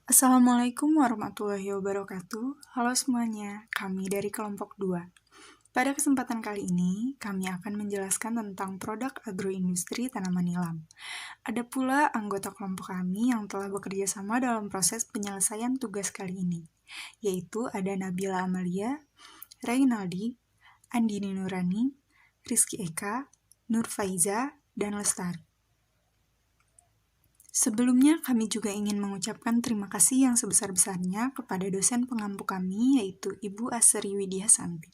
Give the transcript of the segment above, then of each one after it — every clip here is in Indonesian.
Assalamualaikum warahmatullahi wabarakatuh. Halo semuanya, kami dari kelompok 2. Pada kesempatan kali ini, kami akan menjelaskan tentang produk agroindustri tanaman nilam. Ada pula anggota kelompok kami yang telah bekerja sama dalam proses penyelesaian tugas kali ini, yaitu ada Nabila Amalia, Reynaldi, Andini Nurani, Rizky Eka, Nur Faiza, dan Lestari. Sebelumnya, kami juga ingin mengucapkan terima kasih yang sebesar-besarnya kepada dosen pengampu kami, yaitu Ibu Asri Widyasanti.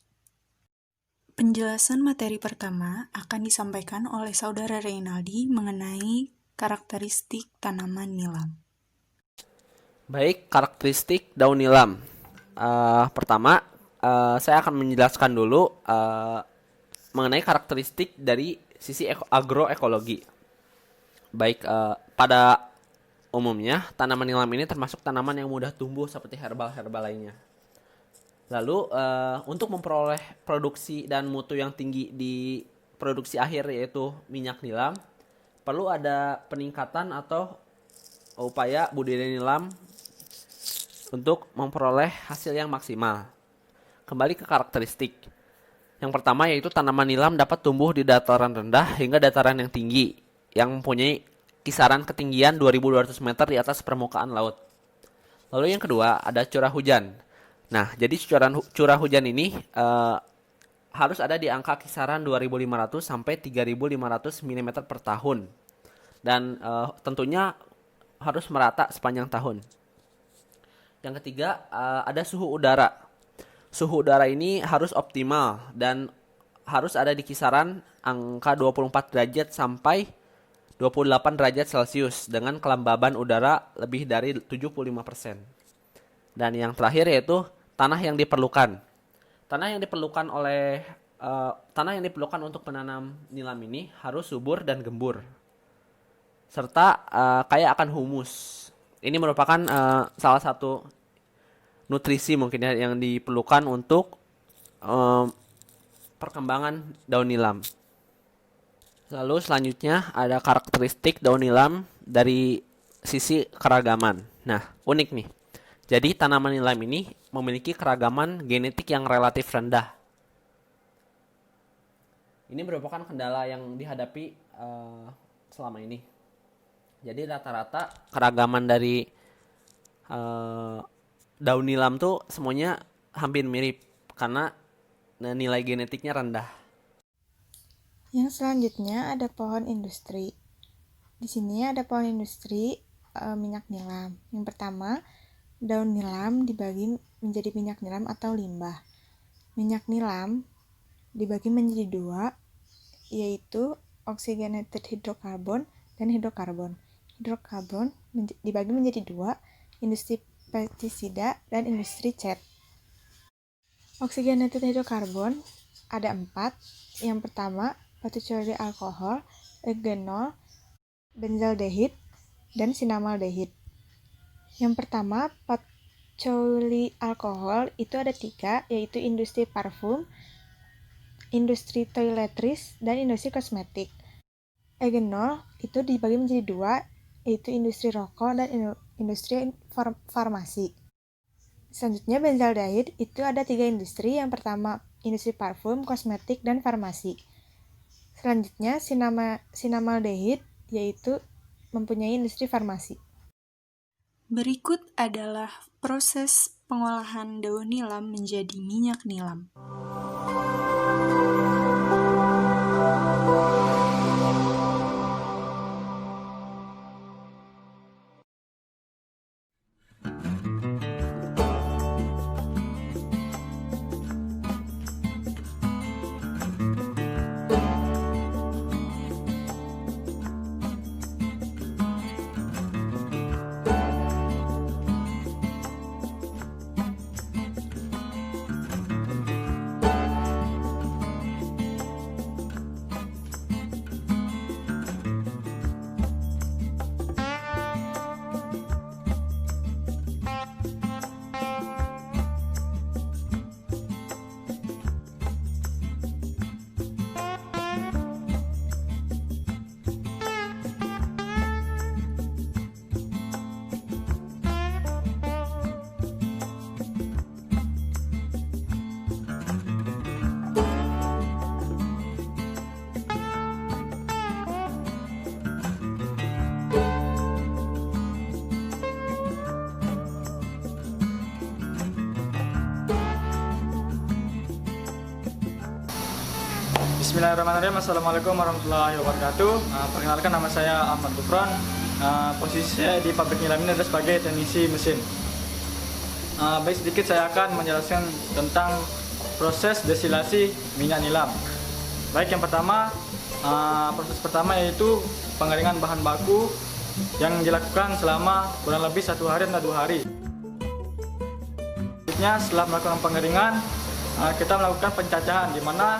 Penjelasan materi pertama akan disampaikan oleh Saudara Reynaldi mengenai karakteristik tanaman nilam. Baik, karakteristik daun nilam. Pertama, saya akan menjelaskan dulu mengenai karakteristik dari sisi agroekologi. Baik, pada umumnya tanaman nilam ini termasuk tanaman yang mudah tumbuh seperti herbal-herbal lainnya. Lalu, untuk memperoleh produksi dan mutu yang tinggi di produksi akhir yaitu minyak nilam, perlu ada peningkatan atau upaya budidaya nilam untuk memperoleh hasil yang maksimal. Kembali ke karakteristik. Yang pertama yaitu tanaman nilam dapat tumbuh di dataran rendah hingga dataran yang tinggi, yang mempunyai kisaran ketinggian 2.200 meter di atas permukaan laut. Lalu yang kedua ada curah hujan. Nah, jadi curah hujan ini harus ada di angka kisaran 2.500 sampai 3.500 mm per tahun. Dan tentunya harus merata sepanjang tahun. Yang ketiga, ada suhu udara. Suhu udara ini harus optimal dan harus ada di kisaran angka 24 derajat sampai 28 derajat Celcius dengan kelembaban udara lebih dari 75%. Dan yang terakhir yaitu tanah yang diperlukan. Tanah yang diperlukan untuk menanam nilam ini harus subur dan gembur serta kaya akan humus. Ini merupakan salah satu nutrisi mungkin ya yang diperlukan untuk perkembangan daun nilam. Lalu selanjutnya ada karakteristik daun nilam dari sisi keragaman. Nah, unik nih. Jadi tanaman nilam ini memiliki keragaman genetik yang relatif rendah. Ini merupakan kendala yang dihadapi selama ini. Jadi rata-rata keragaman dari daun nilam tuh semuanya hampir mirip karena nilai genetiknya rendah. Yang selanjutnya ada pohon industri. Di sini ada pohon industri minyak nilam. Yang pertama, daun nilam dibagi menjadi minyak nilam atau limbah. Minyak nilam dibagi menjadi dua, yaitu oxygenated hydrocarbon dan hidrokarbon. Hidrokarbon dibagi menjadi dua, industri pestisida dan industri cat. Oxygenated hydrocarbon ada 4. Yang pertama, batu-cori alkohol, eugenol, benzaldehid, dan sinamaldehid. Yang pertama, patchouli alkohol itu ada 3, yaitu industri parfum, industri toiletries, dan industri kosmetik. Eugenol itu dibagi menjadi 2, yaitu industri rokok dan industri farmasi. Selanjutnya, benzaldehid itu ada 3 industri. Yang pertama, industri parfum, kosmetik, dan farmasi. Selanjutnya, sinamaldehid yaitu mempunyai industri farmasi. Berikut adalah proses pengolahan daun nilam menjadi minyak nilam. Bismillahirrahmanirrahim. Assalamualaikum warahmatullahi wabarakatuh. Perkenalkan, nama saya Ahmad Gufron. Posisi saya di pabrik nilam ini adalah sebagai teknisi mesin. Baik, sedikit saya akan menjelaskan tentang proses destilasi minyak nilam. Baik, yang pertama, proses pertama yaitu pengeringan bahan baku yang dilakukan selama kurang lebih 1 hari atau 2 hari. Selanjutnya, setelah melakukan pengeringan, kita melakukan pencacahan, di mana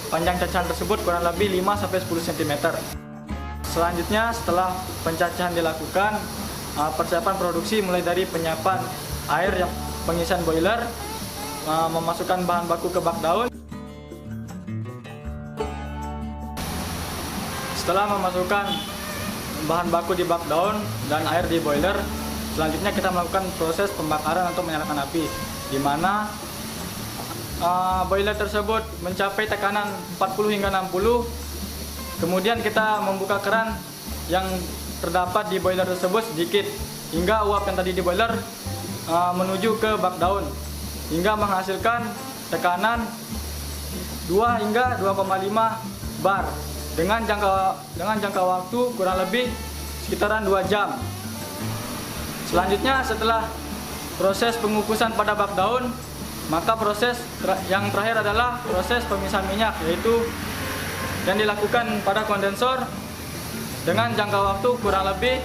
panjang cacahan tersebut kurang lebih 5-10 cm. Selanjutnya, setelah pencacahan dilakukan, persiapan produksi mulai dari penyiapan air, yang pengisian boiler, memasukkan bahan baku ke bak daun. Setelah memasukkan bahan baku di bak daun dan air di boiler, selanjutnya kita melakukan proses pembakaran untuk menyalakan api, di mana boiler tersebut mencapai tekanan 40 hingga 60. Kemudian kita membuka keran yang terdapat di boiler tersebut sedikit, hingga uap yang tadi di boiler menuju ke bak daun, hingga menghasilkan tekanan 2 hingga 2,5 bar dengan jangka waktu kurang lebih sekitaran 2 jam. Selanjutnya, setelah proses pengukusan pada bak daun, maka proses yang terakhir adalah proses pemisahan minyak, yaitu yang dilakukan pada kondensor dengan jangka waktu kurang lebih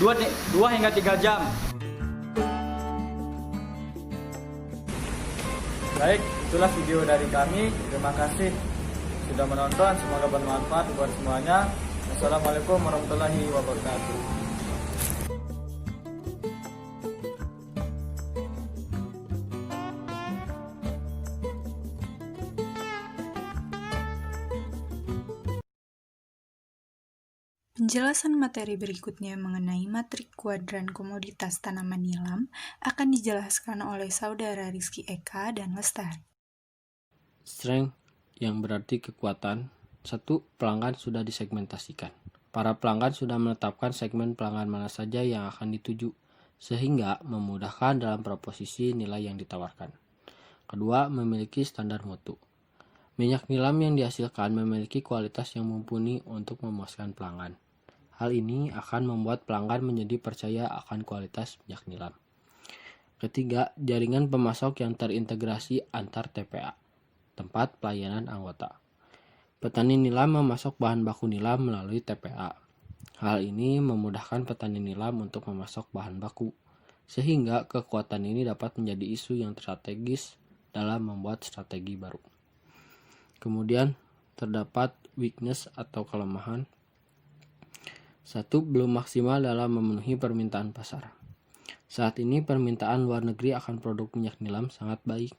2 hingga 3 jam. Baik, itulah video dari kami. Terima kasih sudah menonton, semoga bermanfaat buat semuanya. Assalamualaikum warahmatullahi wabarakatuh. Penjelasan materi berikutnya mengenai matrik kuadran komoditas tanaman nilam akan dijelaskan oleh saudara Rizky Eka dan Lestari. Strength, yang berarti kekuatan. 1. Pelanggan sudah disegmentasikan. Para pelanggan sudah menetapkan segmen pelanggan mana saja yang akan dituju, sehingga memudahkan dalam proposisi nilai yang ditawarkan. Kedua, memiliki standar mutu. Minyak nilam yang dihasilkan memiliki kualitas yang mumpuni untuk memuaskan pelanggan. Hal ini akan membuat pelanggan menjadi percaya akan kualitas minyak nilam. Ketiga, jaringan pemasok yang terintegrasi antar TPA, tempat pelayanan anggota. Petani nilam memasok bahan baku nilam melalui TPA. Hal ini memudahkan petani nilam untuk memasok bahan baku, sehingga kekuatan ini dapat menjadi isu yang strategis dalam membuat strategi baru. Kemudian, terdapat weakness atau kelemahan. 1. Belum maksimal dalam memenuhi permintaan pasar. Saat ini permintaan luar negeri akan produk minyak nilam sangat baik.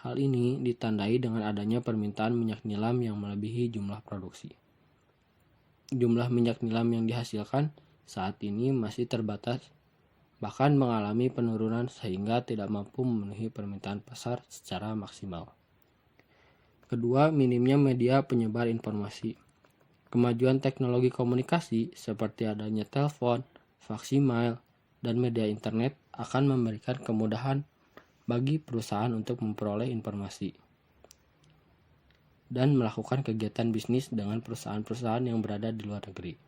Hal ini ditandai dengan adanya permintaan minyak nilam yang melebihi jumlah produksi. Jumlah minyak nilam yang dihasilkan saat ini masih terbatas, bahkan mengalami penurunan sehingga tidak mampu memenuhi permintaan pasar secara maksimal. Kedua, minimnya media penyebar informasi. Kemajuan teknologi komunikasi seperti adanya telepon, faksimiles, dan media internet akan memberikan kemudahan bagi perusahaan untuk memperoleh informasi dan melakukan kegiatan bisnis dengan perusahaan-perusahaan yang berada di luar negeri.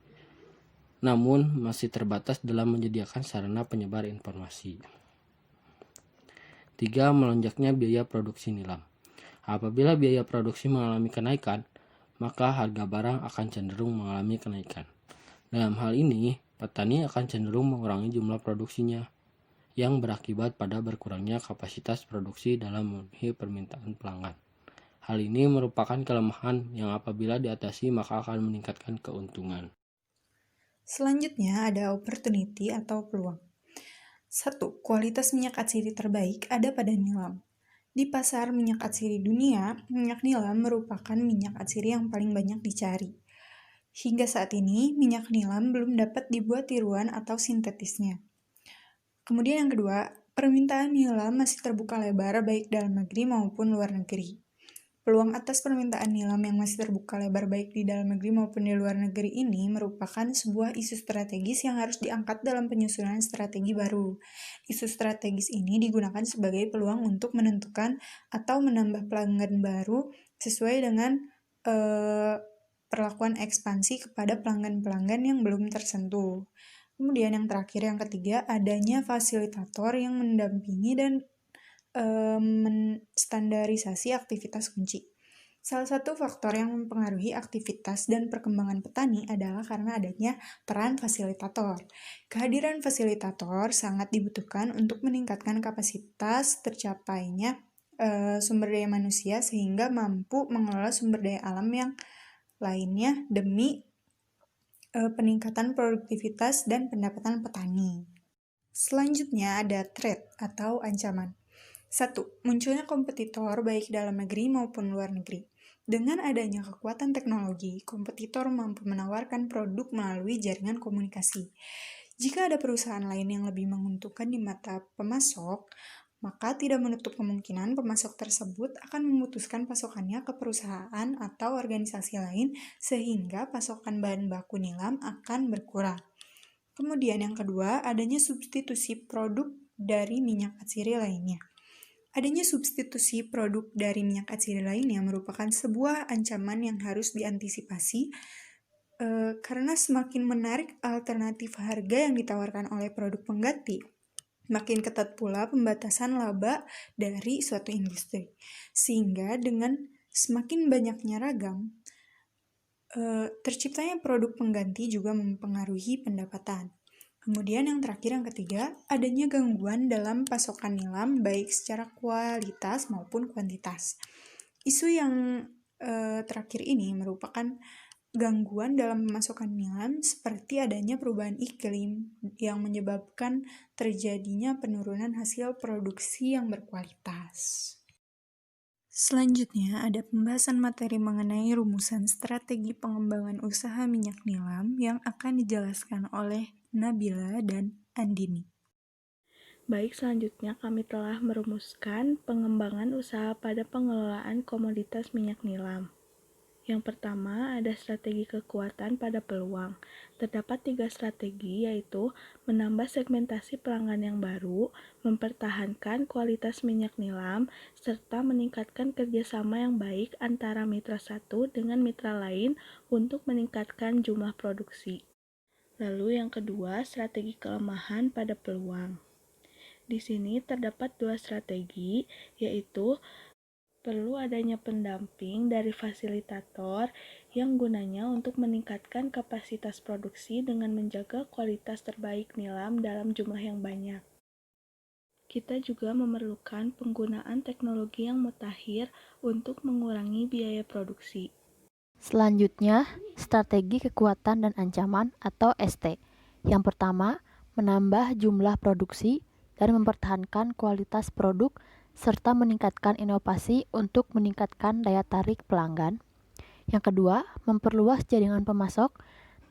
Namun, masih terbatas dalam menyediakan sarana penyebar informasi. 3. Melonjaknya biaya produksi nilam. Apabila biaya produksi mengalami kenaikan, maka harga barang akan cenderung mengalami kenaikan. Dalam hal ini, petani akan cenderung mengurangi jumlah produksinya, yang berakibat pada berkurangnya kapasitas produksi dalam memenuhi permintaan pelanggan. Hal ini merupakan kelemahan yang apabila diatasi maka akan meningkatkan keuntungan. Selanjutnya ada opportunity atau peluang. 1. Kualitas minyak atsiri terbaik ada pada nilam. Di pasar minyak atsiri dunia, minyak nilam merupakan minyak atsiri yang paling banyak dicari. Hingga saat ini, minyak nilam belum dapat dibuat tiruan atau sintetisnya. Kemudian yang kedua, permintaan nilam masih terbuka lebar baik dalam negeri maupun luar negeri. Peluang atas permintaan nilam yang masih terbuka lebar baik di dalam negeri maupun di luar negeri ini merupakan sebuah isu strategis yang harus diangkat dalam penyusunan strategi baru. Isu strategis ini digunakan sebagai peluang untuk menentukan atau menambah pelanggan baru sesuai dengan perlakuan ekspansi kepada pelanggan-pelanggan yang belum tersentuh. Kemudian yang terakhir, yang ketiga, adanya fasilitator yang mendampingi dan menstandarisasi aktivitas kunci. Salah satu faktor yang mempengaruhi aktivitas dan perkembangan petani adalah karena adanya peran fasilitator. Kehadiran fasilitator sangat dibutuhkan untuk meningkatkan kapasitas tercapainya sumber daya manusia sehingga mampu mengelola sumber daya alam yang lainnya demi peningkatan produktivitas dan pendapatan petani. Selanjutnya ada threat atau ancaman. 1. Munculnya kompetitor baik dalam negeri maupun luar negeri. Dengan adanya kekuatan teknologi, kompetitor mampu menawarkan produk melalui jaringan komunikasi. Jika ada perusahaan lain yang lebih menguntungkan di mata pemasok, maka tidak menutup kemungkinan pemasok tersebut akan memutuskan pasokannya ke perusahaan atau organisasi lain sehingga pasokan bahan baku nilam akan berkurang. Kemudian yang kedua, adanya substitusi produk dari minyak atsiri lainnya. Adanya substitusi produk dari minyak atsiri lainnya merupakan sebuah ancaman yang harus diantisipasi karena semakin menarik alternatif harga yang ditawarkan oleh produk pengganti, makin ketat pula pembatasan laba dari suatu industri. Sehingga dengan semakin banyaknya ragam, terciptanya produk pengganti juga mempengaruhi pendapatan. Kemudian yang terakhir, yang ketiga, adanya gangguan dalam pasokan nilam baik secara kualitas maupun kuantitas. Isu yang terakhir ini merupakan gangguan dalam pemasokan nilam seperti adanya perubahan iklim yang menyebabkan terjadinya penurunan hasil produksi yang berkualitas. Selanjutnya ada pembahasan materi mengenai rumusan strategi pengembangan usaha minyak nilam yang akan dijelaskan oleh Nabila dan Andini. Baik, selanjutnya kami telah merumuskan pengembangan usaha pada pengelolaan komoditas minyak nilam. Yang pertama, ada strategi kekuatan pada peluang. Terdapat 3 strategi, yaitu menambah segmentasi pelanggan yang baru, mempertahankan kualitas minyak nilam, serta meningkatkan kerjasama yang baik antara mitra satu dengan mitra lain untuk meningkatkan jumlah produksi. Lalu yang kedua, strategi kelemahan pada peluang. Di sini terdapat 2 strategi, yaitu perlu adanya pendamping dari fasilitator yang gunanya untuk meningkatkan kapasitas produksi dengan menjaga kualitas terbaik nilam dalam jumlah yang banyak. Kita juga memerlukan penggunaan teknologi yang mutakhir untuk mengurangi biaya produksi. Selanjutnya, strategi kekuatan dan ancaman atau ST. Yang pertama, menambah jumlah produksi dan mempertahankan kualitas produk serta meningkatkan inovasi untuk meningkatkan daya tarik pelanggan. Yang kedua, memperluas jaringan pemasok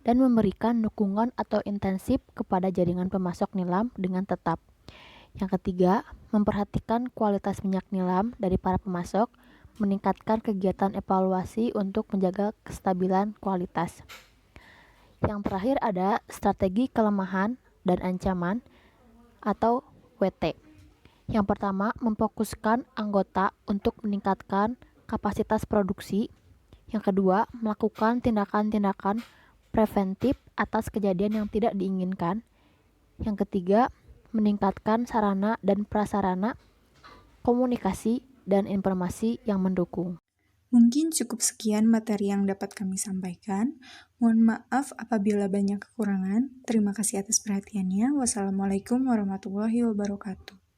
dan memberikan dukungan atau intensif kepada jaringan pemasok nilam dengan tetap. Yang ketiga, memperhatikan kualitas minyak nilam dari para pemasok, meningkatkan kegiatan evaluasi untuk menjaga kestabilan kualitas. Yang terakhir ada strategi kelemahan dan ancaman atau WT. Yang pertama, memfokuskan anggota untuk meningkatkan kapasitas produksi. Yang kedua, melakukan tindakan-tindakan preventif atas kejadian yang tidak diinginkan. Yang ketiga, meningkatkan sarana dan prasarana komunikasi dan informasi yang mendukung. Mungkin cukup sekian materi yang dapat kami sampaikan. Mohon maaf apabila banyak kekurangan. Terima kasih atas perhatiannya. Wassalamualaikum warahmatullahi wabarakatuh.